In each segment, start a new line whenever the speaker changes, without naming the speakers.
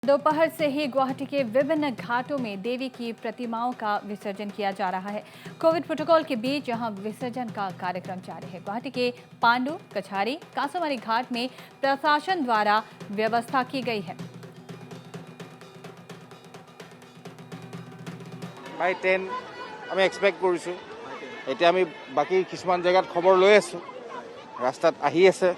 दोपहर से ही गुवाहाटी के विभिन्न घाटों में देवी की प्रतिमाओं का विसर्जन किया जा रहा है। कोविड प्रोटोकॉल के बीच यहां विसर्जन का कार्यक्रम जारी है। गुवाहाटी के पांडु, कछारी, कासोमारी घाट में प्रशासन द्वारा व्यवस्था की गई है।
बाय 10 আমি এক্সপেক্ট কৰিছোঁ। এতিয়া আমি বাকি কিছুমান জায়গাত খবৰ লৈ আছো, ৰাস্তাত আহি আছে,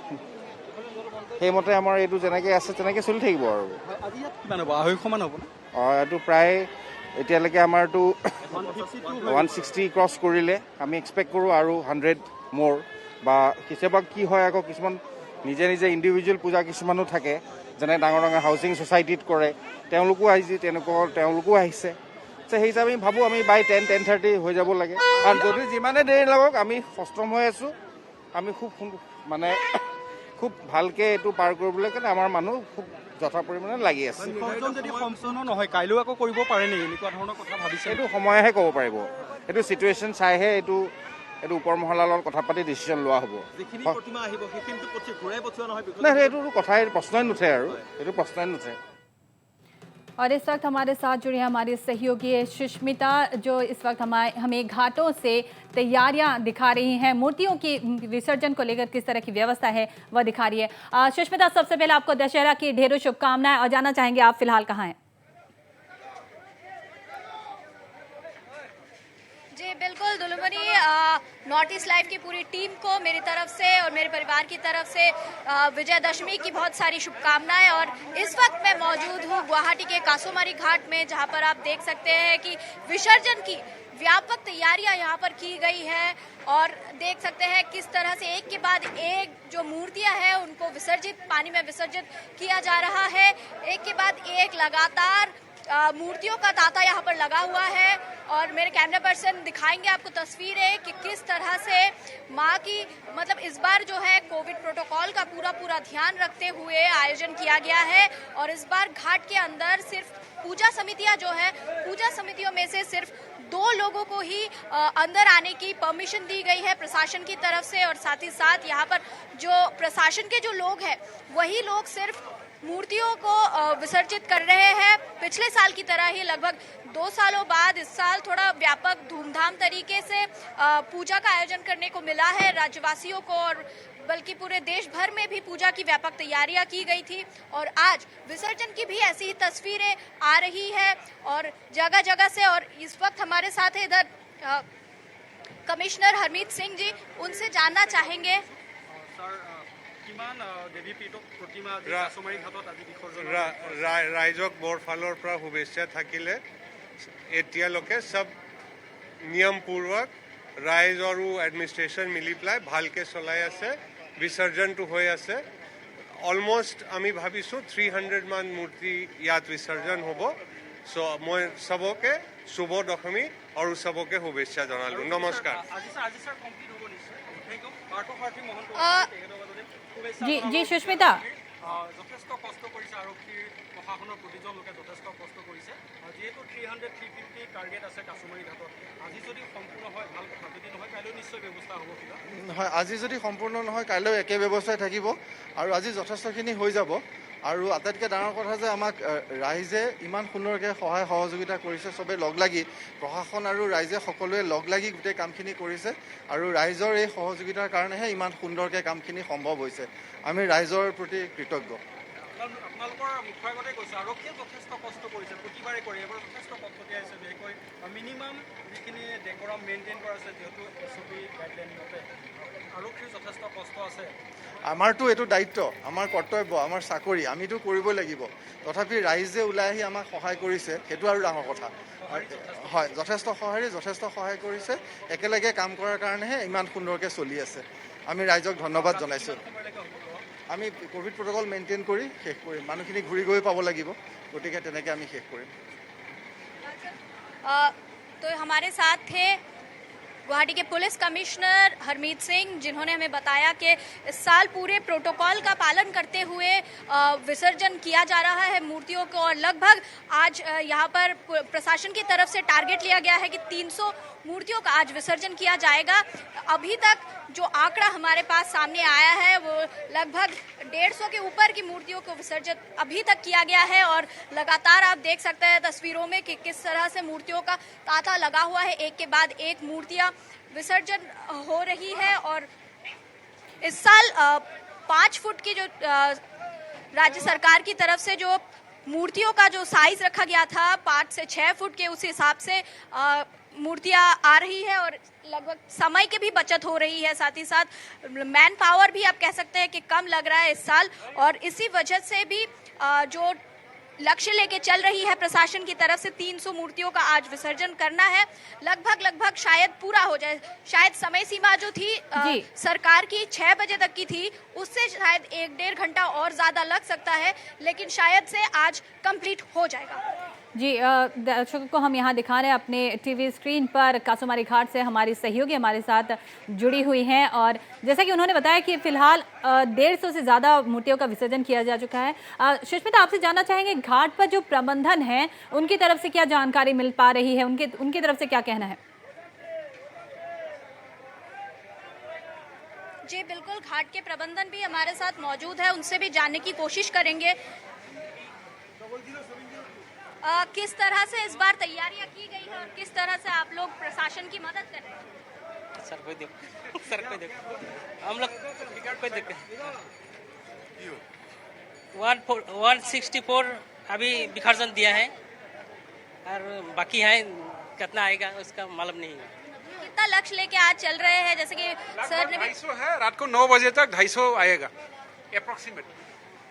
সেইমতে আমাৰ এইটো যেনেকৈ আছে তেনেকৈ চলি থাকিব। আৰু
আজি ইয়াত কিমান হ'ব? 250 মান হ'ব?
এইটো প্ৰায় এতিয়ালৈকে আমাৰটো 160 ক্ৰছ কৰিলে। আমি এক্সপেক্ট কৰোঁ আৰু 100 মোৰ বা কেতিয়াবা কি হয়, আকৌ কিছুমান নিজে নিজে ইণ্ডিভিজুৱেল পূজা কিছুমানো থাকে, যেনে ডাঙৰ ডাঙৰ হাউচিং ছ'চাইটিত কৰে, তেওঁলোকো আহিছে, তেওঁলোকো আহিছে। সেই হিচাপে আমি ভাবোঁ আমি বাই 10-10:30 হৈ যাব লাগে। আৰু যদি যিমানে দেৰি লাগক আমি সষ্টম হৈ আছোঁ। আমি খুব ভালকৈ এইটো পাৰ কৰিবলৈ কাৰণে আমাৰ মানুহ খুব যথা পৰিমাণে লাগি আছে।
যদি সম্পূৰ্ণ নহয় কাইলৈও আকৌ কৰিব পাৰে নেকি, এনেকুৱা ধৰণৰ কথা ভাবিছে?
এইটো সময়েহে ক'ব পাৰিব। এইটো চিটুৱেশ্যন চাইহে এইটো ওপৰ মহলাৰ লগত কথা পাতি ডিচিশ্যন লোৱা হ'ব। নাই, এইটো কথাই প্ৰশ্নই নুঠে আৰু এইটো প্ৰশ্নই নুঠে।
और इस वक्त हमारे साथ जुड़ी हैं हमारी सहयोगी सुष्मिता, जो इस वक्त हमें घाटों से तैयारियां दिखा रही हैं। मूर्तियों की विसर्जन को लेकर किस तरह की व्यवस्था है वह दिखा रही है। सुष्मिता, सबसे पहले आपको दशहरा की ढेरों शुभकामनाएं और जानना चाहेंगे आप फिलहाल कहाँ हैं?
जी बिल्कुल दुलुमनी, नॉर्थ ईस्ट लाइव की पूरी टीम को मेरी तरफ से और मेरे परिवार की तरफ से विजयदशमी की बहुत सारी शुभकामनाएं। और इस वक्त मैं मौजूद हूँ गुवाहाटी के कासोमारी घाट में, जहाँ पर आप देख सकते हैं कि विसर्जन की व्यापक तैयारियां यहाँ पर की गई है। और देख सकते हैं किस तरह से एक के बाद एक जो मूर्तियां हैं उनको पानी में विसर्जित किया जा रहा है। एक के बाद एक लगातार मूर्तियों का तांता यहाँ पर लगा हुआ है। और मेरे कैमरा पर्सन दिखाएंगे आपको तस्वीरें कि किस तरह से माँ की इस बार जो है कोविड प्रोटोकॉल का पूरा ध्यान रखते हुए आयोजन किया गया है। और इस बार घाट के अंदर सिर्फ पूजा समितियां जो है, पूजा समितियों में से सिर्फ 2 लोगों को ही अंदर आने की परमिशन दी गई है प्रशासन की तरफ से। और साथ ही साथ यहाँ पर जो प्रशासन के जो लोग हैं वही लोग सिर्फ मूर्तियों को विसर्जित कर रहे हैं। पिछले साल की तरह ही लगभग 2 सालों बाद इस साल थोड़ा व्यापक धूमधाम तरीके से पूजा का आयोजन करने को मिला है राज्यवासियों को, और बल्कि पूरे देश भर में भी पूजा की व्यापक तैयारियां की गई थी। और आज विसर्जन की भी ऐसी ही तस्वीरें आ रही है और जगह जगह से। और इस वक्त हमारे साथ है इधर कमिश्नर हरमीत सिंह जी, उनसे जानना चाहेंगे।
ৰাইজক বৰ ফালৰ পৰা শুভেচ্ছা থাকিলে। এতিয়ালৈকে সব নিয়মপূৰ্বক ৰাইজ আৰু এডমিনিষ্ট্ৰেশ্যন মিলি পেলাই ভালকৈ চলাই আছে, বিসৰ্জনটো হৈ আছে। অলমোষ্ট আমি ভাবিছোঁ 300 মান মূৰ্তি ইয়াত বিসৰ্জন হ'ব। মই সবকে শুভ দশমী আৰু সবকে শুভেচ্ছা জনালোঁ। নমস্কাৰ।
जी सुष्मिता,
যথেষ্ট কষ্ট কৰিছে আৰক্ষী প্ৰশাসনৰ প্ৰতিজন লোকে যথেষ্ট কষ্ট কৰিছে। যিহেতু 300-350 টাৰ্গেট আছে কাছমাৰী ঘাটত, আজি যদি সম্পূৰ্ণ হয় ভাল কথা, যদি নহয় কাইলৈ নিশ্চয় ব্যৱস্থা হ'ব। কিবা
হয়, আজি যদি সম্পূৰ্ণ নহয় কাইলৈ একে ব্যৱস্থাই থাকিব আৰু আজি যথেষ্টখিনি হৈ যাব। আৰু আটাইতকৈ ডাঙৰ কথা যে আমাক ৰাইজে ইমান সুন্দৰকৈ সহায় সহযোগিতা কৰিছে, চবেই লগ লাগি, প্ৰশাসন আৰু ৰাইজে সকলোৱে লগ লাগি গোটেই কামখিনি কৰিছে। আৰু ৰাইজৰ এই সহযোগিতাৰ কাৰণেহে ইমান সুন্দৰকৈ কামখিনি সম্ভৱ হৈছে। আমি ৰাইজৰ প্ৰতি কৃতজ্ঞ।
আপোনালোকৰ মুখ্য আগতে কৈছে আৰক্ষীয়ে যথেষ্ট কষ্ট কৰিছে, প্ৰতিবাৰে কৰে, এবাৰ যথেষ্ট পদ্ধতি আহিছে। বিশেষকৈ মিনিমাম যিখিনি ডেকোৰাম মেইনটেইন কৰা আছে, যিহেতু SOP গাইডলাইন মতে আৰক্ষীৰ যথেষ্ট কষ্ট আছে।
আমাৰতো এইটো দায়িত্ব, আমাৰ কৰ্তব্য, আমাৰ চাকৰি, আমিতো কৰিবই লাগিব। তথাপি ৰাইজে ওলাই আহি আমাক সহায় কৰিছে, সেইটো আৰু ডাঙৰ কথা। হয়, যথেষ্ট সহায় কৰিছে। একেলগে কাম কৰাৰ কাৰণেহে ইমান সুন্দৰকৈ চলি আছে। আমি ৰাইজক ধন্যবাদ জনাইছোঁ। আমি কোভিড প্ৰোটোকল মেইনটেইন কৰি শেষ কৰিম। মানুহখিনি ঘূৰি গৈ পাব লাগিব, গতিকে তেনেকৈ আমি শেষ কৰিম।
तो हमारे साथ थे गुवाहाटी के पुलिस कमिश्नर हरमीत सिंह, जिन्होंने हमें बताया कि इस साल पूरे प्रोटोकॉल का पालन करते हुए विसर्जन किया जा रहा है मूर्तियों को। और लगभग आज यहाँ पर प्रशासन की तरफ से टारगेट लिया गया है कि 300 मूर्तियों का आज विसर्जन किया जाएगा। अभी तक जो आंकड़ा हमारे पास सामने आया है वो लगभग 150 के ऊपर की मूर्तियों को विसर्जित अभी तक किया गया है और लगातार आप देख सकते हैं तस्वीरों में कि किस तरह से मूर्तियों का तांता लगा हुआ है। एक के बाद एक मूर्तियां विसर्जन हो रही है और इस साल 5 फुट की जो राज्य सरकार की तरफ से जो मूर्तियों का जो साइज रखा गया था 5 से 6 फुट के, उस हिसाब से मूर्तियां आ रही है और लगभग समय की भी बचत हो रही है। साथ ही साथ मैन पावर भी आप कह सकते हैं कि कम लग रहा है इस साल और इसी वजह से भी जो लक्ष्य लेके चल रही है प्रशासन की तरफ से 300 मूर्तियों का आज विसर्जन करना है, लगभग शायद पूरा हो जाए। शायद समय सीमा जो थी सरकार की 6 बजे तक की थी, उससे शायद 1-1.5 घंटा और ज्यादा लग सकता है, लेकिन शायद से आज कंप्लीट हो जाएगा।
जी, दर्शकों को हम यहाँ दिखा रहे हैं अपने टीवी स्क्रीन पर कासूमारी घाट से हमारी सहयोगी हमारे साथ जुड़ी हुई हैं और जैसा कि उन्होंने बताया कि फिलहाल 150 से ज़्यादा मूर्तियों का विसर्जन किया जा चुका है। सुष्मिता, आपसे जानना चाहेंगे घाट पर जो प्रबंधन है उनकी तरफ से क्या जानकारी मिल पा रही है, उनकी तरफ से क्या कहना है?
जी बिल्कुल, घाट के प्रबंधन भी हमारे साथ मौजूद है, उनसे भी जानने की कोशिश करेंगे किस तरह से इस बार तैयारियां की गई है और किस तरह से आप लोग प्रशासन की मदद कर रहे हैं।
सर कोई देखो हम लोग कोई देखे 164 अभी विसर्जन दिया है और बाकी है, कितना आएगा उसका मालूम नहीं है।
कितना लक्ष्य लेके आज चल रहे हैं? जैसे कि सर ने
250 है, रात को 9 बजे तक 250 आएगा अप्रोक्सीमेट।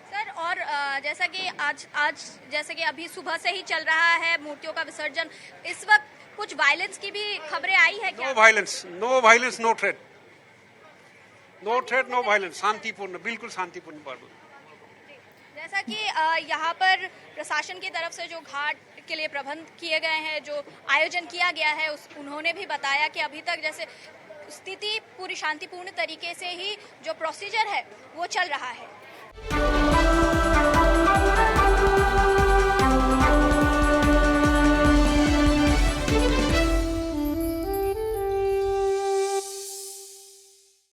सर और जैसा कि आज जैसे कि अभी सुबह से ही चल रहा है मूर्तियों का विसर्जन, इस वक्त कुछ वायलेंस की भी खबरें आई है क्या?
No violence, no threat, no violence, शांतिपूर्ण, बिल्कुल शांतिपूर्ण पर्व।
जैसा कि यहाँ पर प्रशासन की तरफ से जो घाट के लिए प्रबंध किए गए हैं, जो आयोजन किया गया है, उन्होंने भी बताया कि अभी तक जैसे स्थिति पूरी शांतिपूर्ण तरीके से ही जो प्रोसीजर है वो चल रहा है।